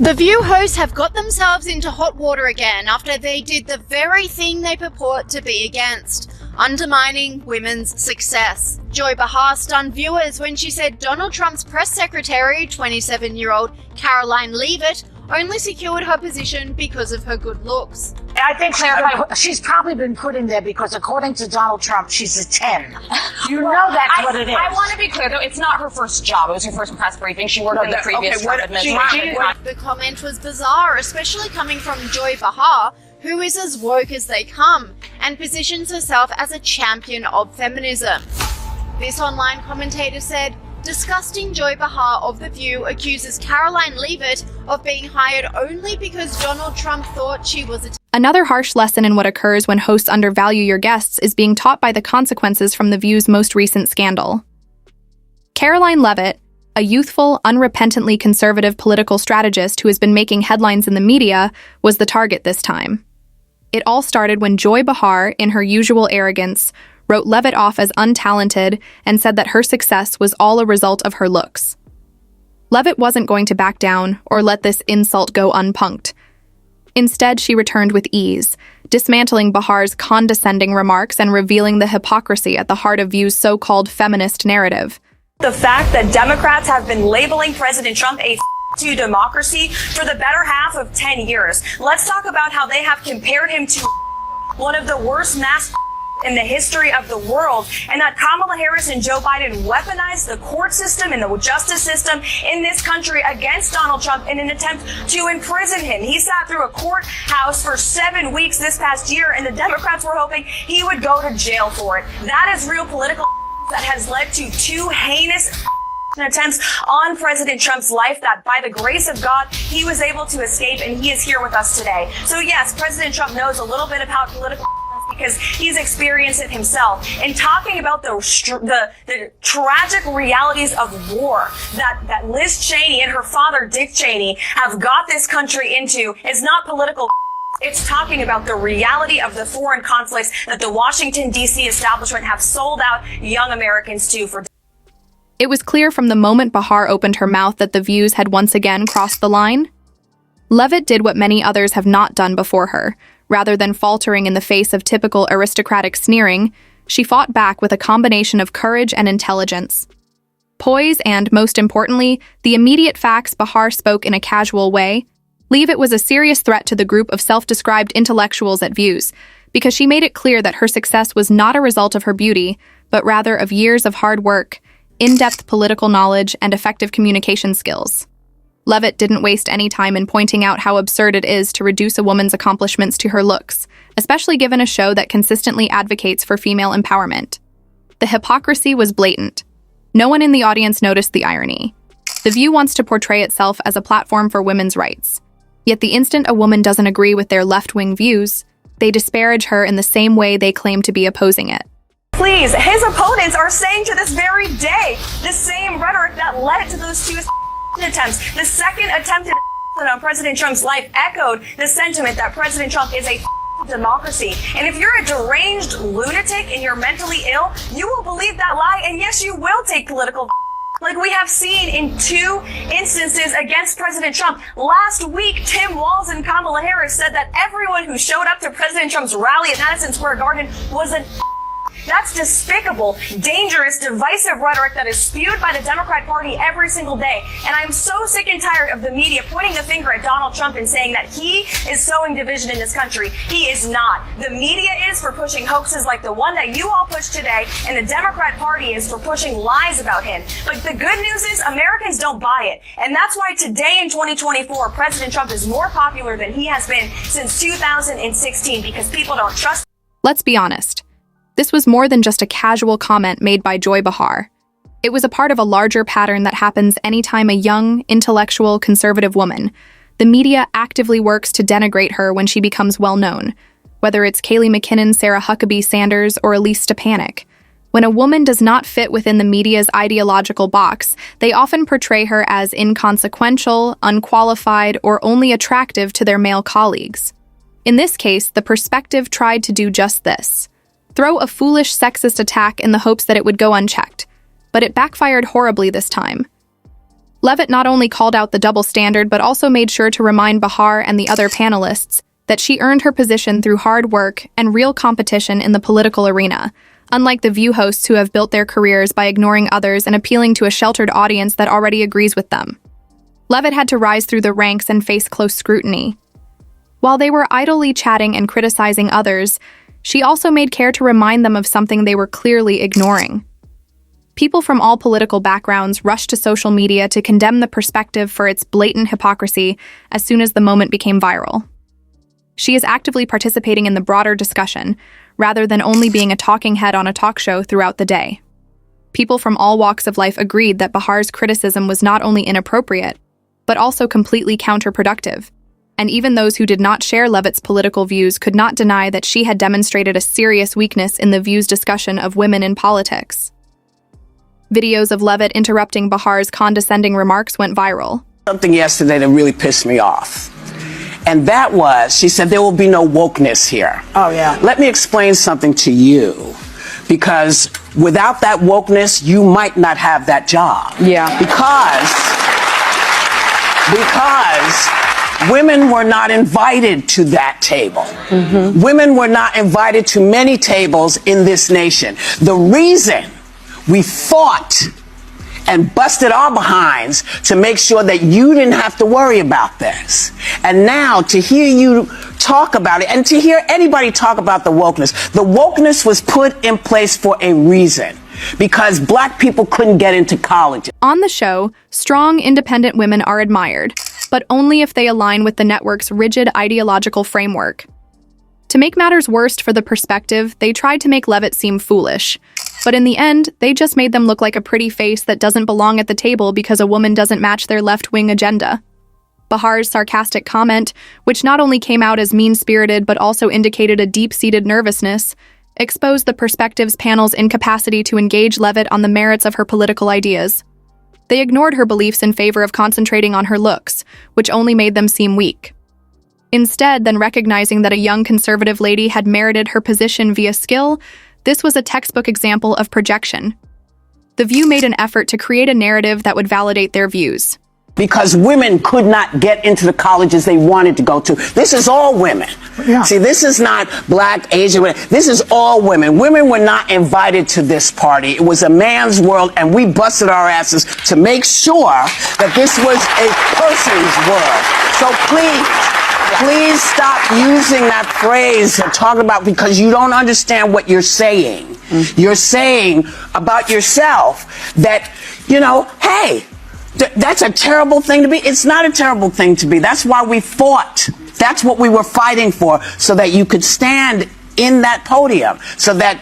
The View hosts have got themselves into hot water again after they did the very thing they purport to be against, undermining women's success. Joy Behar stunned viewers when she said Donald Trump's press secretary, 27-year-old Karoline Leavitt, only secured her position because of her good looks. I think she's probably been put in there because, according to Donald Trump, she's a 10. You know that's what it is. I want to be clear, though, it's not her first job. It was her first press briefing. She worked in the previous Trump administration. The comment was bizarre, especially coming from Joy Behar, who is as woke as they come, and positions herself as a champion of feminism. This online commentator said, "Disgusting Joy Behar of The View accuses Karoline Leavitt of being hired only because Donald Trump thought she was a..." Another harsh lesson in what occurs when hosts undervalue your guests is being taught by the consequences from The View's most recent scandal. Karoline Leavitt, a youthful, unrepentantly conservative political strategist who has been making headlines in the media, was the target this time. It all started when Joy Behar, in her usual arrogance, wrote Leavitt off as untalented and said that her success was all a result of her looks. Leavitt wasn't going to back down or let this insult go unpunked. Instead, she returned with ease, dismantling Behar's condescending remarks and revealing the hypocrisy at the heart of View's so-called feminist narrative. The fact that Democrats have been labeling President Trump a to democracy for the better half of 10 years. Let's talk about how they have compared him to one of the worst mass in the history of the world, and that Kamala Harris and Joe Biden weaponized the court system and the justice system in this country against Donald Trump in an attempt to imprison him. He sat through a courthouse for 7 weeks this past year, and the Democrats were hoping he would go to jail for it. That is real political that has led to 2 heinous attempts on President Trump's life that, by the grace of God, he was able to escape, and he is here with us today. So yes, President Trump knows a little bit about political because he's experienced it himself. And talking about the tragic realities of war that Liz Cheney and her father, Dick Cheney, have got this country into is not political. It's talking about the reality of the foreign conflicts that the Washington, D.C. establishment have sold out young Americans to for. It was clear from the moment Behar opened her mouth that the Views had once again crossed the line. Leavitt did what many others have not done before her. Rather than faltering in the face of typical aristocratic sneering, she fought back with a combination of courage and intelligence. Poise and, most importantly, the immediate facts. Behar spoke in a casual way. Leavitt was a serious threat to the group of self-described intellectuals at Views, because she made it clear that her success was not a result of her beauty, but rather of years of hard work, in-depth political knowledge, and effective communication skills. Leavitt didn't waste any time in pointing out how absurd it is to reduce a woman's accomplishments to her looks, especially given a show that consistently advocates for female empowerment. The hypocrisy was blatant. No one in the audience noticed the irony. The View wants to portray itself as a platform for women's rights. Yet the instant a woman doesn't agree with their left-wing views, they disparage her in the same way they claim to be opposing it. Please, his opponents are saying to this very day the same rhetoric that led to those 2 attempts. The second attempted on President Trump's life echoed the sentiment that President Trump is a democracy. And if you're a deranged lunatic and you're mentally ill, you will believe that lie, and yes, you will take political like we have seen in 2 instances against President Trump. Last week, Tim Walz and Kamala Harris said that everyone who showed up to President Trump's rally at Madison Square Garden was a That's despicable, dangerous, divisive rhetoric that is spewed by the Democrat Party every single day. And I'm so sick and tired of the media pointing the finger at Donald Trump and saying that he is sowing division in this country. He is not. The media is for pushing hoaxes like the one that you all pushed today, and the Democrat Party is for pushing lies about him. But the good news is Americans don't buy it. And that's why today in 2024, President Trump is more popular than he has been since 2016, because people don't trust. Let's be honest. This was more than just a casual comment made by Joy Behar. It was a part of a larger pattern that happens anytime a young, intellectual, conservative woman, the media actively works to denigrate her when she becomes well-known, whether it's Kayleigh McKinnon, Sarah Huckabee Sanders, or Elise Stepanik. When a woman does not fit within the media's ideological box, they often portray her as inconsequential, unqualified, or only attractive to their male colleagues. In this case, the perspective tried to do just this. Throw a foolish sexist attack in the hopes that it would go unchecked, but it backfired horribly this time. Leavitt not only called out the double standard but also made sure to remind Bahar and the other panelists that she earned her position through hard work and real competition in the political arena, unlike the View hosts who have built their careers by ignoring others and appealing to a sheltered audience that already agrees with them. Leavitt had to rise through the ranks and face close scrutiny. While they were idly chatting and criticizing others, she also made care to remind them of something they were clearly ignoring. People from all political backgrounds rushed to social media to condemn the perspective for its blatant hypocrisy as soon as the moment became viral. She is actively participating in the broader discussion, rather than only being a talking head on a talk show throughout the day. People from all walks of life agreed that Bahar's criticism was not only inappropriate, but also completely counterproductive. And even those who did not share Leavitt's political views could not deny that she had demonstrated a serious weakness in the View's discussion of women in politics. Videos of Leavitt interrupting Bahar's condescending remarks went viral. Something yesterday that really pissed me off. And that was, she said, there will be no wokeness here. Oh, yeah. Let me explain something to you. Because without that wokeness, you might not have that job. Yeah. Because women were not invited to that table. Mm-hmm. Women were not invited to many tables in this nation. The reason we fought and busted our behinds to make sure that you didn't have to worry about this. And now to hear you talk about it and to hear anybody talk about the wokeness was put in place for a reason. Because black people couldn't get into college. On the show, strong, independent women are admired, but only if they align with the network's rigid ideological framework. To make matters worse for the perspective, they tried to make Leavitt seem foolish. But in the end, they just made them look like a pretty face that doesn't belong at the table because a woman doesn't match their left-wing agenda. Bahar's sarcastic comment, which not only came out as mean-spirited but also indicated a deep-seated nervousness, exposed the Perspectives panel's incapacity to engage Leavitt on the merits of her political ideas. They ignored her beliefs in favor of concentrating on her looks, which only made them seem weak. Instead, then recognizing that a young conservative lady had merited her position via skill, this was a textbook example of projection. The View made an effort to create a narrative that would validate their views. Because women could not get into the colleges they wanted to go to. This is all women. Yeah. See, this is not black, Asian women. This is all women. Women were not invited to this party. It was a man's world, and we busted our asses to make sure that this was a person's world. So please stop using that phrase and talking about, because you don't understand what you're saying. Mm-hmm. You're saying about yourself that, you know, hey, that's a terrible thing to be. It's not a terrible thing to be. That's why we fought. That's what we were fighting for, so that you could stand in that podium, so that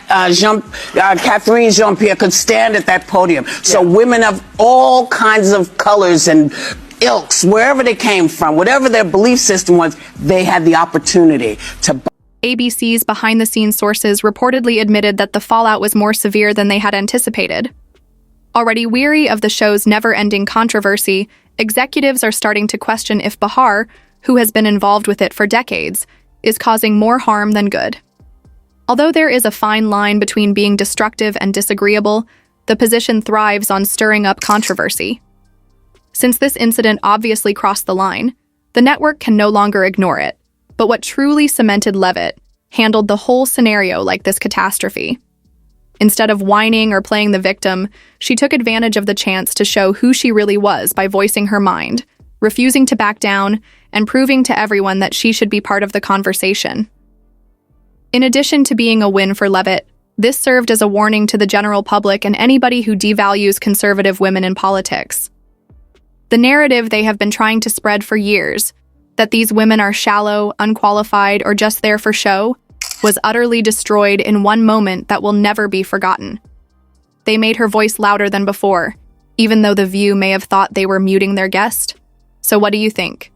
Catherine Jean-Pierre could stand at that podium. So women of all kinds of colors and ilks, wherever they came from, whatever their belief system was, they had the opportunity to. ABC's behind-the-scenes sources reportedly admitted that the fallout was more severe than they had anticipated. Already weary of the show's never-ending controversy, executives are starting to question if Bahar, who has been involved with it for decades, is causing more harm than good. Although there is a fine line between being destructive and disagreeable, the position thrives on stirring up controversy. Since this incident obviously crossed the line, the network can no longer ignore it. But what truly cemented Leavitt handled the whole scenario like this catastrophe. Instead of whining or playing the victim, she took advantage of the chance to show who she really was by voicing her mind, refusing to back down, and proving to everyone that she should be part of the conversation. In addition to being a win for Leavitt, this served as a warning to the general public and anybody who devalues conservative women in politics. The narrative they have been trying to spread for years, that these women are shallow, unqualified, or just there for show, was utterly destroyed in one moment that will never be forgotten. They made her voice louder than before, even though the View may have thought they were muting their guest. So what do you think?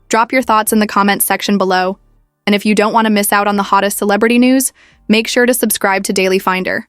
Drop your thoughts in the comments section below, and if you don't want to miss out on the hottest celebrity news, make sure to subscribe to Daily Finder.